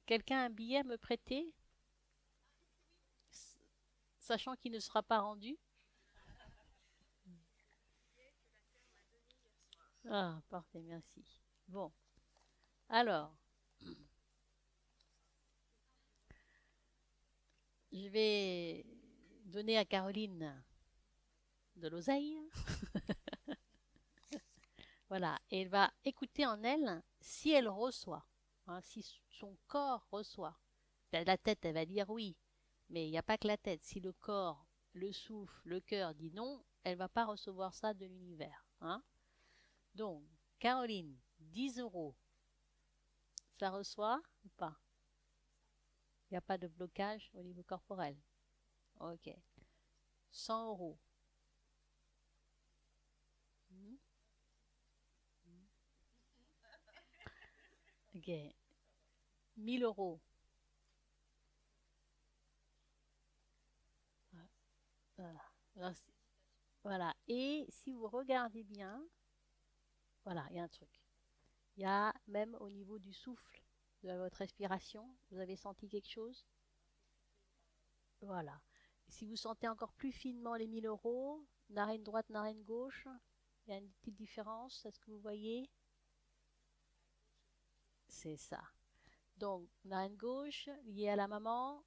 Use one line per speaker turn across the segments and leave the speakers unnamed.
Quelqu'un a un billet à me prêter, sachant qu'il ne sera pas rendu? Ah, parfait, merci. Bon, alors, je vais donner à Caroline de l'oseille. Voilà, et elle va écouter en elle si elle reçoit, hein, si son corps reçoit. Ben, la tête, elle va dire oui, mais il n'y a pas que la tête. Si le corps, le souffle, le cœur dit non, elle va pas recevoir ça de l'univers. Hein. Donc, Caroline, 10 euros, ça reçoit ou pas? Il n'y a pas de blocage au niveau corporel. Ok. 100 euros. Mhm. Ok. 1 000 euros. Voilà. Voilà. Et si vous regardez bien, voilà, il y a un truc. Il y a même au niveau du souffle, de votre respiration, vous avez senti quelque chose? Voilà. Et si vous sentez encore plus finement les 1 000 euros, narine droite, narine gauche, il y a une petite différence, est-ce que vous voyez? C'est ça. Donc, narine gauche, liée à la maman,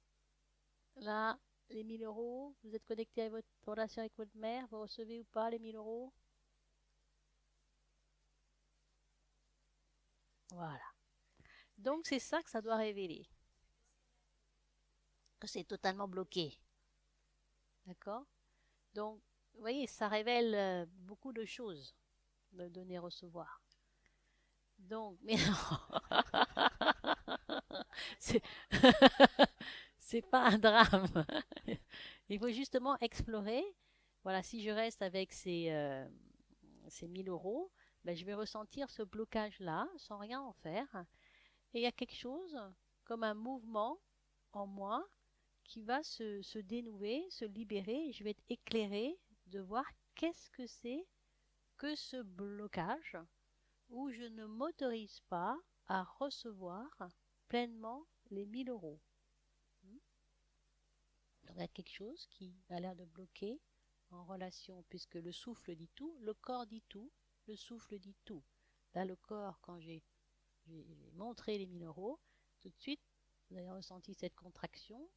là, les 1 000 euros, vous êtes connecté à votre relation avec votre mère, vous recevez ou pas les 1 000 euros? Voilà. Donc, c'est ça que ça doit révéler, que c'est totalement bloqué. D'accord? Donc, vous voyez, ça révèle beaucoup de choses, de donner-recevoir. Donc, mais non, c'est c'est pas un drame. Il faut justement explorer. Voilà, si je reste avec ces 1 000 euros, ben, je vais ressentir ce blocage-là sans rien en faire. Et il y a quelque chose comme un mouvement en moi qui va se dénouer, se libérer. Et je vais être éclairée de voir qu'est-ce que c'est que ce blocage où je ne m'autorise pas à recevoir pleinement les 1 000 euros. Donc il y a quelque chose qui a l'air de bloquer en relation, puisque le souffle dit tout, le corps dit tout, le souffle dit tout. Là, le corps, quand j'ai montré les 1 000 euros, tout de suite, vous avez ressenti cette contraction.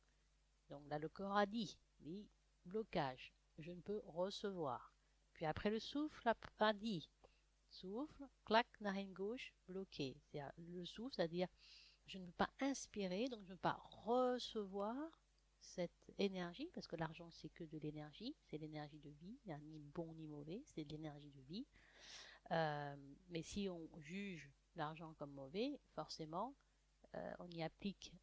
Donc là, le corps a dit blocage, je ne peux recevoir. Puis après, le souffle a dit souffle, clac, narine gauche, bloqué. C'est-à-dire le souffle, c'est-à-dire je ne peux pas inspirer, donc je ne peux pas recevoir cette énergie, parce que l'argent c'est que de l'énergie, c'est l'énergie de vie, il n'y a ni bon ni mauvais, c'est de l'énergie de vie. Euh, mais si on juge l'argent comme mauvais, forcément, on y applique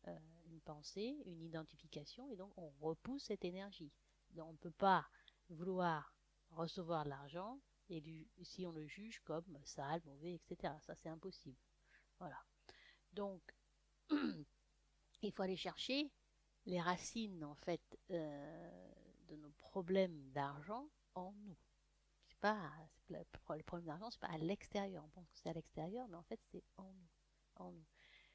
une pensée, une identification, et donc on repousse cette énergie. Donc on ne peut pas vouloir recevoir de l'argent et si on le juge comme sale, mauvais, etc. Ça, c'est impossible. Voilà. Donc, il faut aller chercher les racines, en fait, de nos problèmes d'argent en nous. C'est pas, le problème d'argent, c'est pas à l'extérieur. On pense que c'est à l'extérieur, mais en fait, c'est en nous. En nous.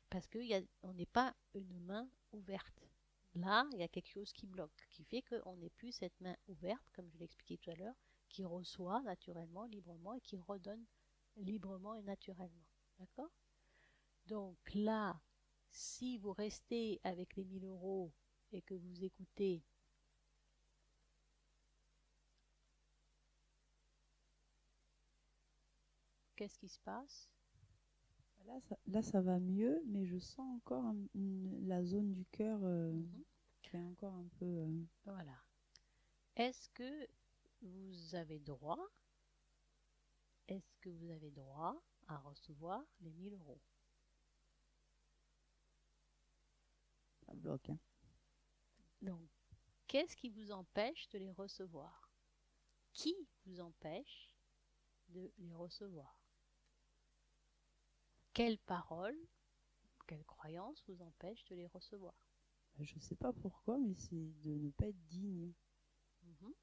Parce qu'on n'est pas une main ouverte. Là, il y a quelque chose qui bloque, qui fait qu'on n'est plus cette main ouverte, comme je l'ai expliqué tout à l'heure, qui reçoit naturellement, librement, et qui redonne librement et naturellement. D'accord? Donc là, si vous restez avec les 1 000 euros et que vous écoutez, qu'est-ce qui se passe?
Là, ça va mieux, mais je sens encore la zone du cœur
Mhm.
qui est encore un peu.
Voilà. Est-ce que vous avez droit, est-ce que vous avez droit à recevoir les 1 000 euros?
Ça bloque, hein.
Donc, qu'est-ce qui vous empêche de les recevoir? Qui vous empêche de les recevoir? Quelle parole, quelle croyance vous empêche de les recevoir?
Je sais pas pourquoi, mais c'est de ne pas être digne.
Mhm,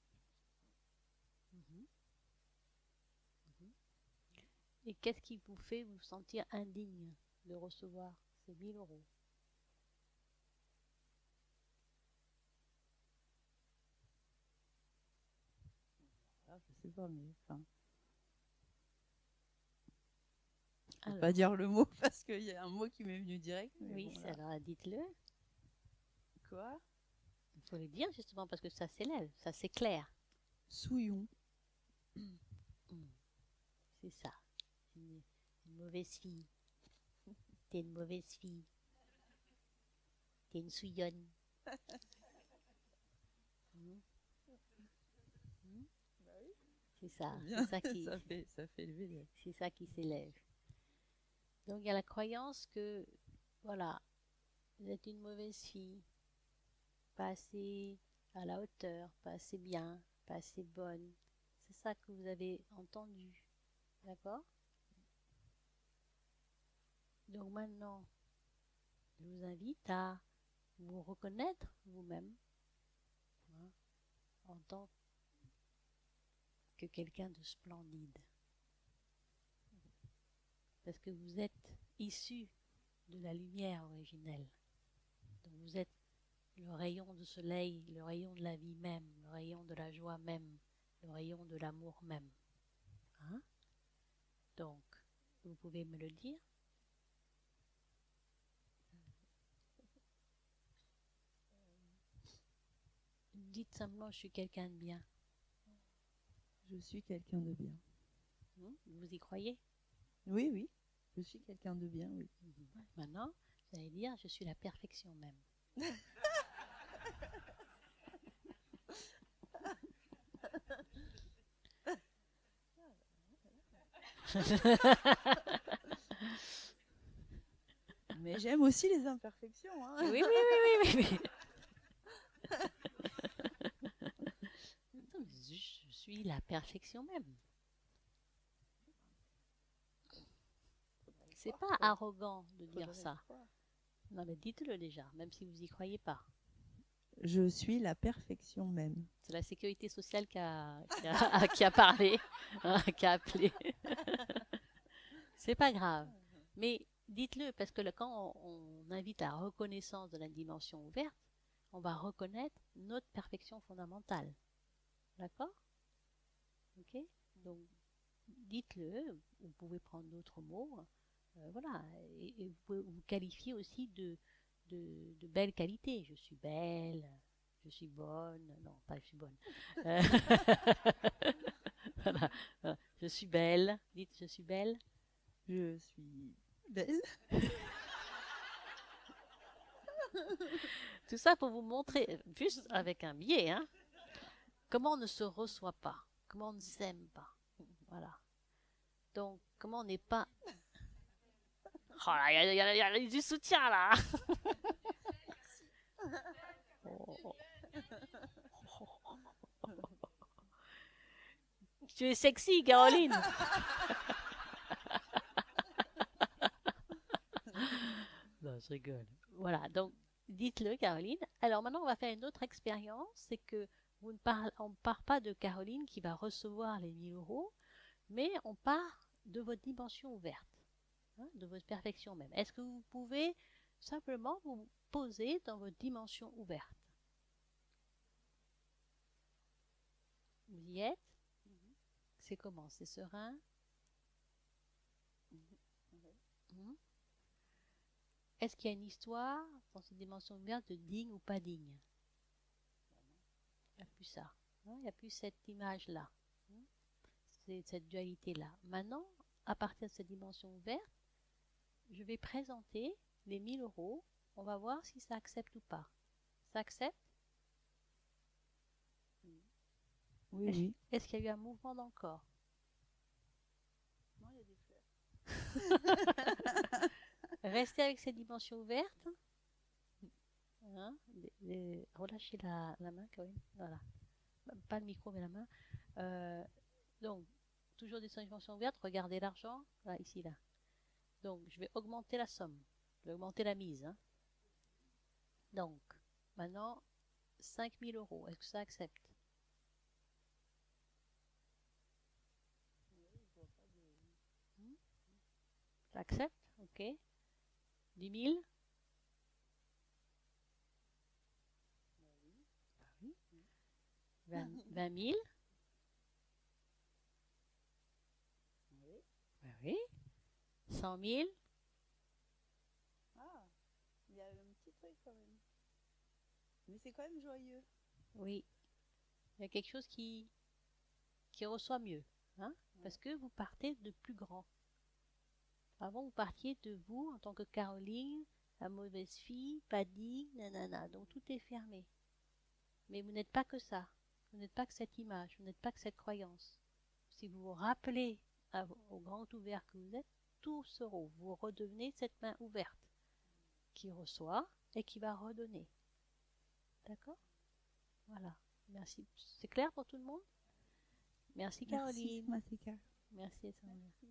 mhm, mhm. Et qu'est-ce qui vous fait vous sentir indigne de recevoir ces 1 000 euros?
sais pas, mais enfin, je peux
Alors,
pas dire le mot parce qu'il y a un mot qui m'est venu direct, mais
oui,
bon là.
alors dites-le.
Quoi?
Il faut le dire justement parce que ça s'élève, ça s'éclaire.
Souillon.
Hmm, c'est ça. Une mauvaise fille. T'es une mauvaise fille. T'es une souillonne. Hmm, hmm,
Bah oui,
c'est ça.
c'est bien.
C'est ça qui,
Ça fait lever les...
c'est ça qui s'élève. Donc il y a la croyance que, voilà, vous êtes une mauvaise fille, pas assez à la hauteur, pas assez bien, pas assez bonne. C'est ça que vous avez entendu. D'accord? Donc maintenant, je vous invite à vous reconnaître vous-même, hein, en tant que quelqu'un de splendide. Parce que vous êtes issu de la lumière originelle. Donc vous êtes le rayon de soleil, le rayon de la vie même, le rayon de la joie même, le rayon de l'amour même. Hein? Donc, vous pouvez me le dire? Dites simplement, je suis quelqu'un de bien.
Je suis quelqu'un de bien.
Vous y croyez?
Oui, oui. Je suis quelqu'un de bien, oui.
Maintenant, vous allez dire, je suis la perfection même.
Mais j'aime aussi les imperfections. Hein.
Oui, oui, oui, oui, oui, oui. Je suis la perfection même. C'est pas arrogant de dire ça. Non, mais dites-le déjà, même si vous n'y croyez pas.
Je suis la perfection même.
C'est la sécurité sociale qui a parlé, hein, qui a appelé. C'est pas grave. Mais dites-le, parce que quand on invite à la reconnaissance de la dimension ouverte, on va reconnaître notre perfection fondamentale. D'accord? Ok? Donc, dites-le, vous pouvez prendre d'autres mots, voilà, et vous pouvez vous qualifier aussi de belles qualités. Je suis belle, je suis bonne, non, pas je suis bonne. Euh, voilà, voilà. Je suis belle, dites je suis belle.
Je suis belle.
Tout ça pour vous montrer, juste avec un biais, hein, comment on ne se reçoit pas, comment on ne s'aime pas. Voilà. Donc, comment on n'est pas. Oh là, il y a du soutien là. Oh. Tu es sexy, Caroline. Non, je rigole. Voilà, donc dites-le, Caroline. Alors maintenant, on va faire une autre expérience. C'est que on ne part pas de Caroline qui va recevoir les 1 000 euros, mais on part de votre dimension ouverte, hein, de votre perfection même. Est-ce que vous pouvez simplement vous poser dans votre dimension ouverte? Vous y êtes? C'est comment? C'est serein? Mhm. Est-ce qu'il y a une histoire dans cette dimension ouverte de digne ou pas digne? Il n'y a plus ça. Hein, il n'y a plus cette image-là. Hein, c'est cette dualité-là. Maintenant, à partir de cette dimension ouverte, je vais présenter les 1 000 euros. On va voir si ça accepte ou pas. Ça accepte?
Oui,
Est-ce
oui.
est-ce qu'il y a eu un mouvement dans le corps?
Non, il y a des fleurs.
Restez avec cette dimension ouverte. Hein, relâchez la main, Corinne. Voilà. Pas le micro, mais la main. Euh, donc, toujours des dimensions ouvertes. Regardez l'argent. Là, ici, là. Donc, je vais augmenter la somme. Je vais augmenter la mise. Hein. Donc, maintenant, 5 000 euros. Est-ce que ça accepte? Hmm, ça accepte? Ok. 10 000? 20 000? Oui. 100 000.
Ah, il y a un petit truc quand même. Mais c'est quand même joyeux.
Oui. Il y a quelque chose qui reçoit mieux. Hein?
Ouais.
Parce que vous partez de plus grand. Avant, vous partiez de vous en tant que Caroline, la mauvaise fille, pas digne, nanana. Donc tout est fermé. Mais vous n'êtes pas que ça. Vous n'êtes pas que cette image. Vous n'êtes pas que cette croyance. Si vous vous rappelez au grand ouvert que vous êtes, tout se rouvre. Vous redevenez cette main ouverte qui reçoit et qui va redonner. D'accord? Voilà. Merci. C'est clair pour tout le monde? Merci
Merci,
Caroline.
Masika.
Merci Sandra.
Merci.